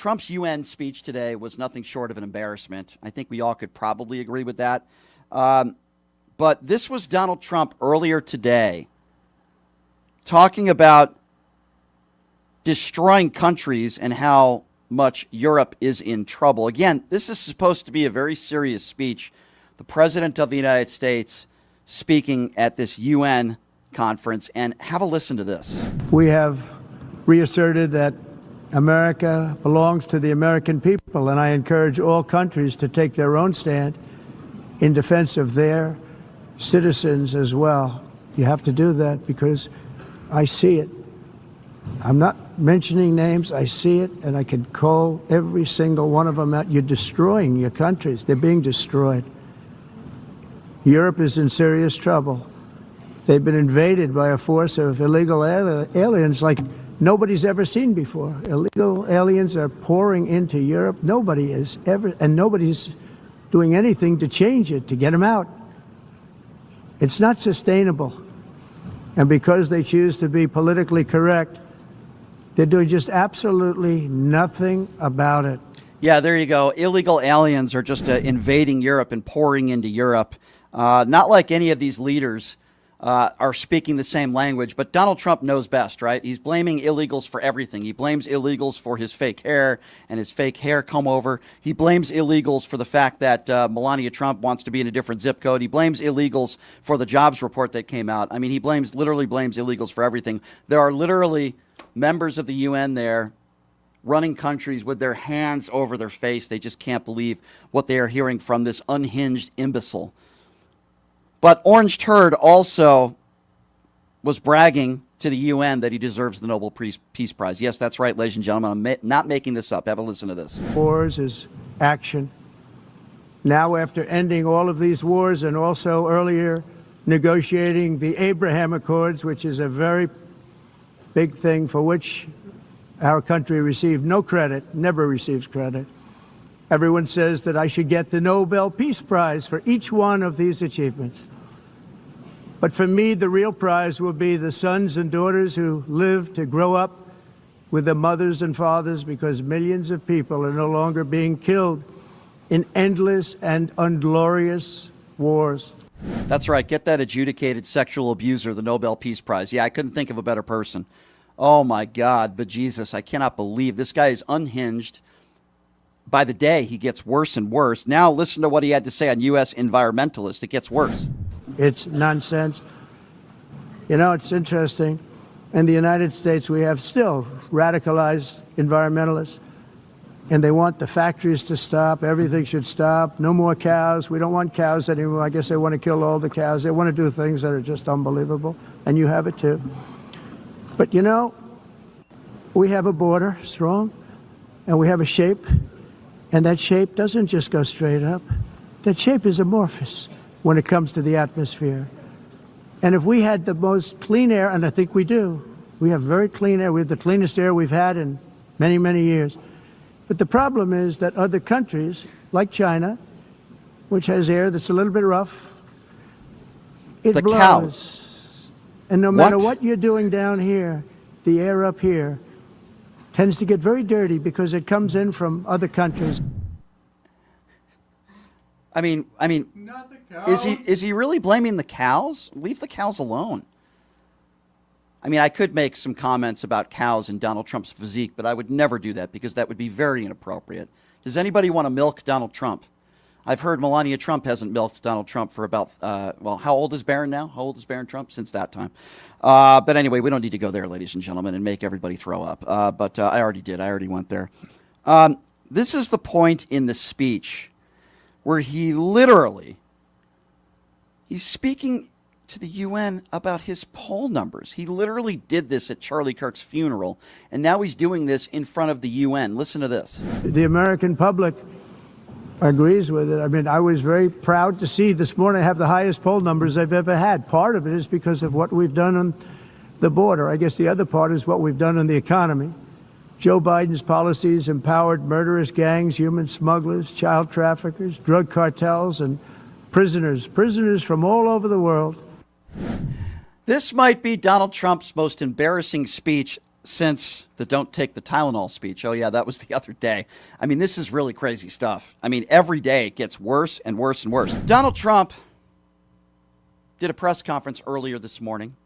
Trump's UN speech today was nothing short of an embarrassment. I think we all could probably agree with that. But this was Donald Trump earlier today talking about destroying countries and how much Europe is in trouble. Again, this is supposed to be a very serious speech. The President of the United States speaking at this UN conference, and have a listen to this. We have reasserted that America belongs to the American people, and I encourage all countries to take their own stand in defense of their citizens as well. You have to do that because I see it. I'm not mentioning names. I see it, and I can call every single one of them out. You're destroying your countries. They're being destroyed. Europe is in serious trouble. They've been invaded by a force of illegal aliens like nobody's ever seen before. Illegal aliens are pouring into Europe. Nobody is ever, and nobody's doing anything to change it, to get them out. It's not sustainable. And because they choose to be politically correct, they're doing just absolutely nothing about it. Yeah, there you go. Illegal aliens are just invading Europe and pouring into Europe. Not like any of these leaders are speaking the same language, but Donald Trump knows best, right? He's blaming illegals for everything. He blames illegals for his fake hair and his fake hair comb over. He blames illegals for the fact that Melania Trump wants to be in a different zip code. He blames illegals for the jobs report that came out. I mean, he literally blames illegals for everything. There are literally members of the UN there running countries with their hands over their face. They just can't believe what they are hearing from this unhinged imbecile. But Orange Turd also was bragging to the UN that he deserves the Nobel Peace Prize. Yes, that's right, ladies and gentlemen. I'm not making this up. Have a listen to this. Wars is action. Now, after ending all of these wars and also earlier negotiating the Abraham Accords, which is a very big thing for which our country received no credit, never receives credit. Everyone says that I should get the Nobel Peace Prize for each one of these achievements. But for me, the real prize will be the sons and daughters who live to grow up with their mothers and fathers, because millions of people are no longer being killed in endless and unglorious wars. That's right. Get that adjudicated sexual abuser the Nobel Peace Prize. Yeah, I couldn't think of a better person. Oh, my God. But Jesus, I cannot believe this guy is unhinged. By the day, he gets worse and worse. Now listen to what he had to say on U.S. environmentalists. It gets worse. It's nonsense. You know, it's interesting. In the United States, we have still radicalized environmentalists, and they want the factories to stop. Everything should stop. No more cows. We don't want cows anymore. I guess they want to kill all the cows. They want to do things that are just unbelievable, and you have it too. But, you know, we have a border, strong, and we have a shape. And that shape doesn't just go straight up. That shape is amorphous when it comes to the atmosphere. And if we had the most clean air, and I think we do, we have very clean air. We have the cleanest air we've had in many, many years. But the problem is that other countries, like China, which has air that's a little bit rough, it the blows. Cows. And no matter what you're doing down here, the air up here tends to get very dirty because it comes in from other countries. I mean, Not the cows. is he really blaming the cows? Leave the cows alone. I mean, I could make some comments about cows and Donald Trump's physique, but I would never do that because that would be very inappropriate. Does anybody want to milk Donald Trump? I've heard Melania Trump hasn't milked Donald Trump for about, well, how old is Barron now? How old is Barron Trump? Since that time. But anyway, we don't need to go there, ladies and gentlemen, and make everybody throw up. But I already did. I already went there. This is the point in the speech where he literally, he's speaking to the UN about his poll numbers. He literally did this at Charlie Kirk's funeral, and now he's doing this in front of the UN. Listen to this. The American public agrees with it. I mean, I was very proud to see this morning I have the highest poll numbers I've ever had. Part of it is because of what we've done on the border. I guess the other part is what we've done on the economy. Joe Biden's policies empowered murderous gangs, human smugglers, child traffickers, drug cartels, and prisoners from all over the world. This might be Donald Trump's most embarrassing speech since the don't take the Tylenol speech. Oh, yeah, that was the other day. I mean, this is really crazy stuff. I mean, every day it gets worse and worse and worse. Donald Trump did a press conference earlier this morning.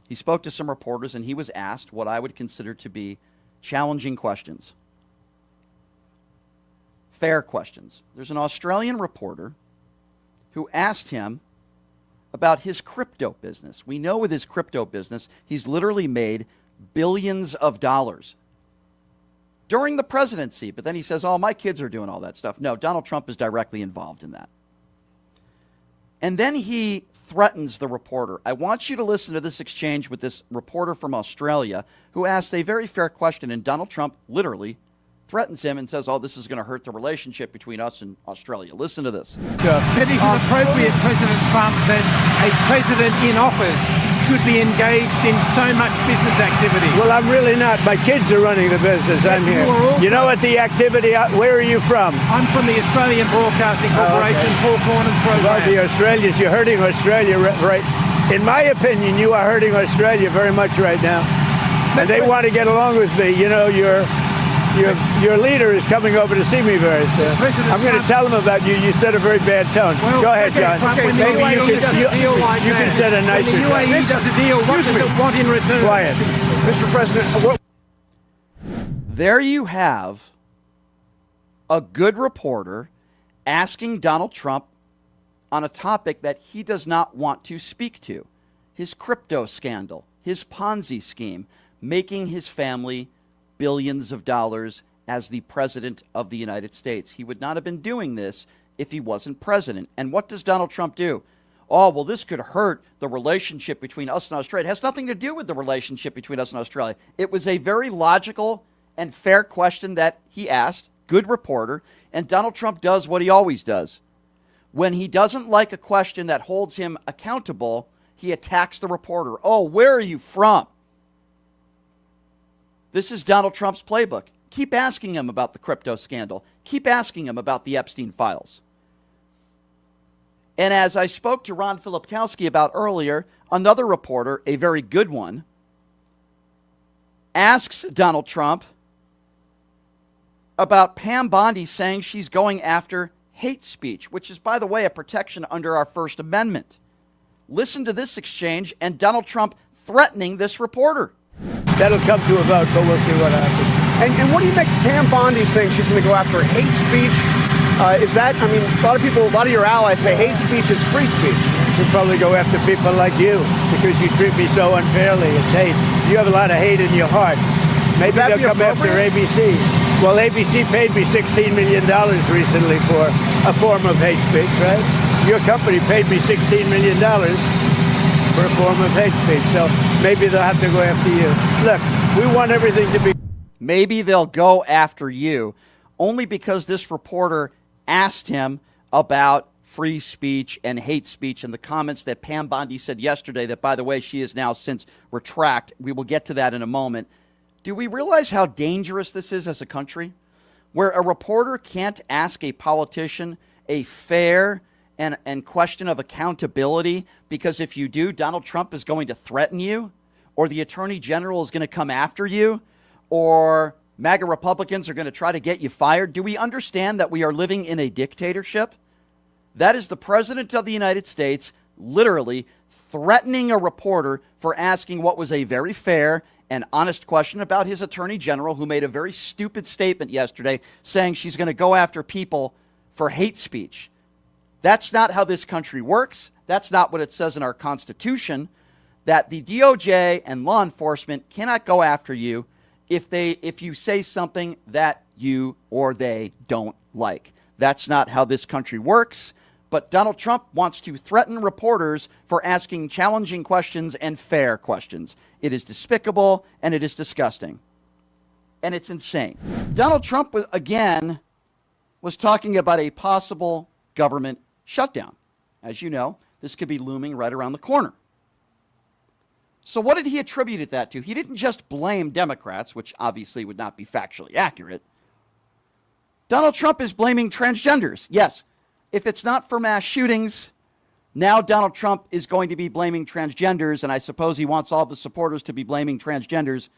He spoke to some reporters, and he was asked what I would consider to be challenging questions. Fair questions. There's an Australian reporter who asked him about his crypto business. We know with his crypto business, he's literally made billions of dollars during the presidency. But then he says, oh, my kids are doing all that stuff. No, Donald Trump is directly involved in that. And then he threatens the reporter. I want you to listen to this exchange with this reporter from Australia who asked a very fair question, and Donald Trump literally threatens him and says, oh, this is going to hurt the relationship between us and Australia. Listen to this. That is appropriate, President Trump, that a president in office should be engaged in so much business activity. Well, I'm really not. My kids are running the business. I'm here. You know what the activity, where are you from? I'm from the Australian Broadcasting Corporation, Four Corners program. Well, the Australians, you're hurting Australia, right? In my opinion, you are hurting Australia very much right now. And they want to get along with me. You know, your leader is coming over to see me very soon. I'm going to tell him about you. You set a very bad tone. Well, go ahead, John. When the UAE you can set a nicer tone. When the UAE does a deal, what does it want in return? Quiet. Mr. President, There you have a good reporter asking Donald Trump on a topic that he does not want to speak to. His crypto scandal, his Ponzi scheme, making his family billions of dollars as the president of the United States. He would not have been doing this if he wasn't president. And what does Donald Trump do? Oh, well, this could hurt the relationship between us and Australia. It has nothing to do with the relationship between us and Australia. It was a very logical and fair question that he asked. Good reporter. And Donald Trump does what he always does. When he doesn't like a question that holds him accountable, he attacks the reporter. Oh, where are you from? This is Donald Trump's playbook. Keep asking him about the crypto scandal. Keep asking him about the Epstein files. And as I spoke to Ron Filipkowski about earlier, another reporter, a very good one, asks Donald Trump about Pam Bondi saying she's going after hate speech, which is, by the way, a protection under our First Amendment. Listen to this exchange and Donald Trump threatening this reporter. That'll come to a vote, but we'll see what happens. and what do you make Pam Bondi saying she's going to go after hate speech? Is that, I mean, a lot of your allies say hate speech is free speech. She'll probably go after people like you because you treat me so unfairly. It's hate. You have a lot of hate in your heart. Maybe they'll come after ABC. Well, ABC paid me $16 million recently for a form of hate speech, right? Your company paid me $16 million for a form of hate speech. So maybe they'll have to go after you. Look, we want everything to be... Maybe they'll go after you only because this reporter asked him about free speech and hate speech and the comments that Pam Bondi said yesterday that, by the way, she has now since retracted. We will get to that in a moment. Do we realize how dangerous this is as a country? Where a reporter can't ask a politician a fair and question of accountability, because if you do, Donald Trump is going to threaten you, or the Attorney General is going to come after you, or MAGA Republicans are going to try to get you fired. Do we understand that we are living in a dictatorship? That is the President of the United States literally threatening a reporter for asking what was a very fair and honest question about his Attorney General, who made a very stupid statement yesterday saying she's going to go after people for hate speech. That's not how this country works. That's not what it says in our Constitution, that the DOJ and law enforcement cannot go after you if you say something that you or they don't like. That's not how this country works. But Donald Trump wants to threaten reporters for asking challenging questions and fair questions. It is despicable and it is disgusting. And it's insane. Donald Trump, again, was talking about a possible government shutdown. As you know, this could be looming right around the corner. So what did he attribute that to? He didn't just blame Democrats, which obviously would not be factually accurate. Donald Trump is blaming transgenders. Yes, if it's not for mass shootings, Now Donald Trump is going to be blaming transgenders, and I suppose he wants all the supporters to be blaming transgenders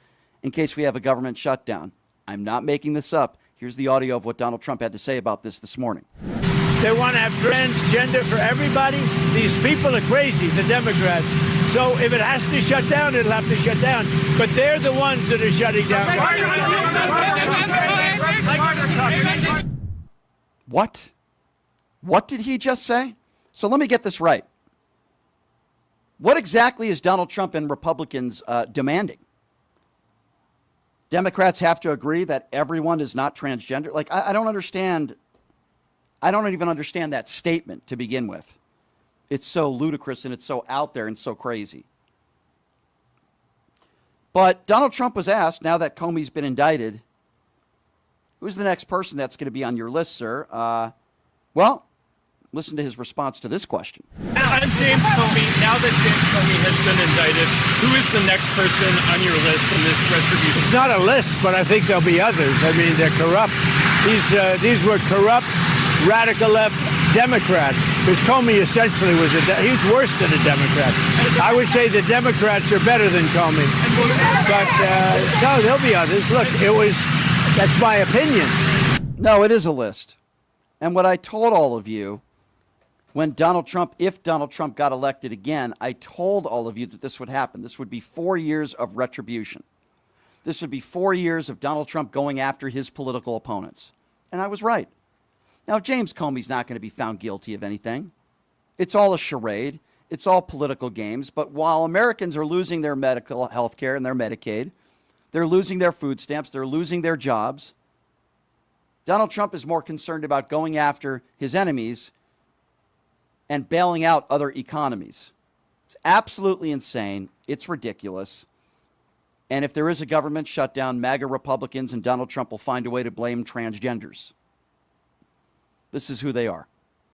in case we have a government shutdown. I'm not making this up. Here's the audio of what Donald Trump had to say about this morning. They want to have transgender for everybody. These people are crazy, the Democrats. So if it has to shut down, it'll have to shut down. But they're the ones that are shutting down. What? What did he just say? So let me get this right. What exactly is Donald Trump and Republicans demanding? Democrats have to agree that everyone is not transgender? Like, I don't understand. I don't even understand that statement to begin with. It's so ludicrous and it's so out there and so crazy. But Donald Trump was asked, now that Comey's been indicted, who's the next person that's going to be on your list, sir? Well, listen to his response to this question. I'm James Comey. Now that James Comey has been indicted, who is the next person on your list in this retribution? It's not a list, but I think there'll be others. I mean, they're corrupt. These were corrupt, radical left Democrats. Because Comey essentially was he's worse than a Democrat. I would say the Democrats are better than Comey. But no, there'll be others. Look, that's my opinion. No, it is a list. And what I told all of you when if Donald Trump got elected again, I told all of you that this would happen. This would be 4 years of retribution. This would be 4 years of Donald Trump going after his political opponents. And I was right. Now, James Comey's not going to be found guilty of anything. It's all a charade. It's all political games. But while Americans are losing their medical health care and their Medicaid, they're losing their food stamps, they're losing their jobs, Donald Trump is more concerned about going after his enemies and bailing out other economies. It's absolutely insane. It's ridiculous. And if there is a government shutdown, MAGA Republicans and Donald Trump will find a way to blame transgenders. This is who they are.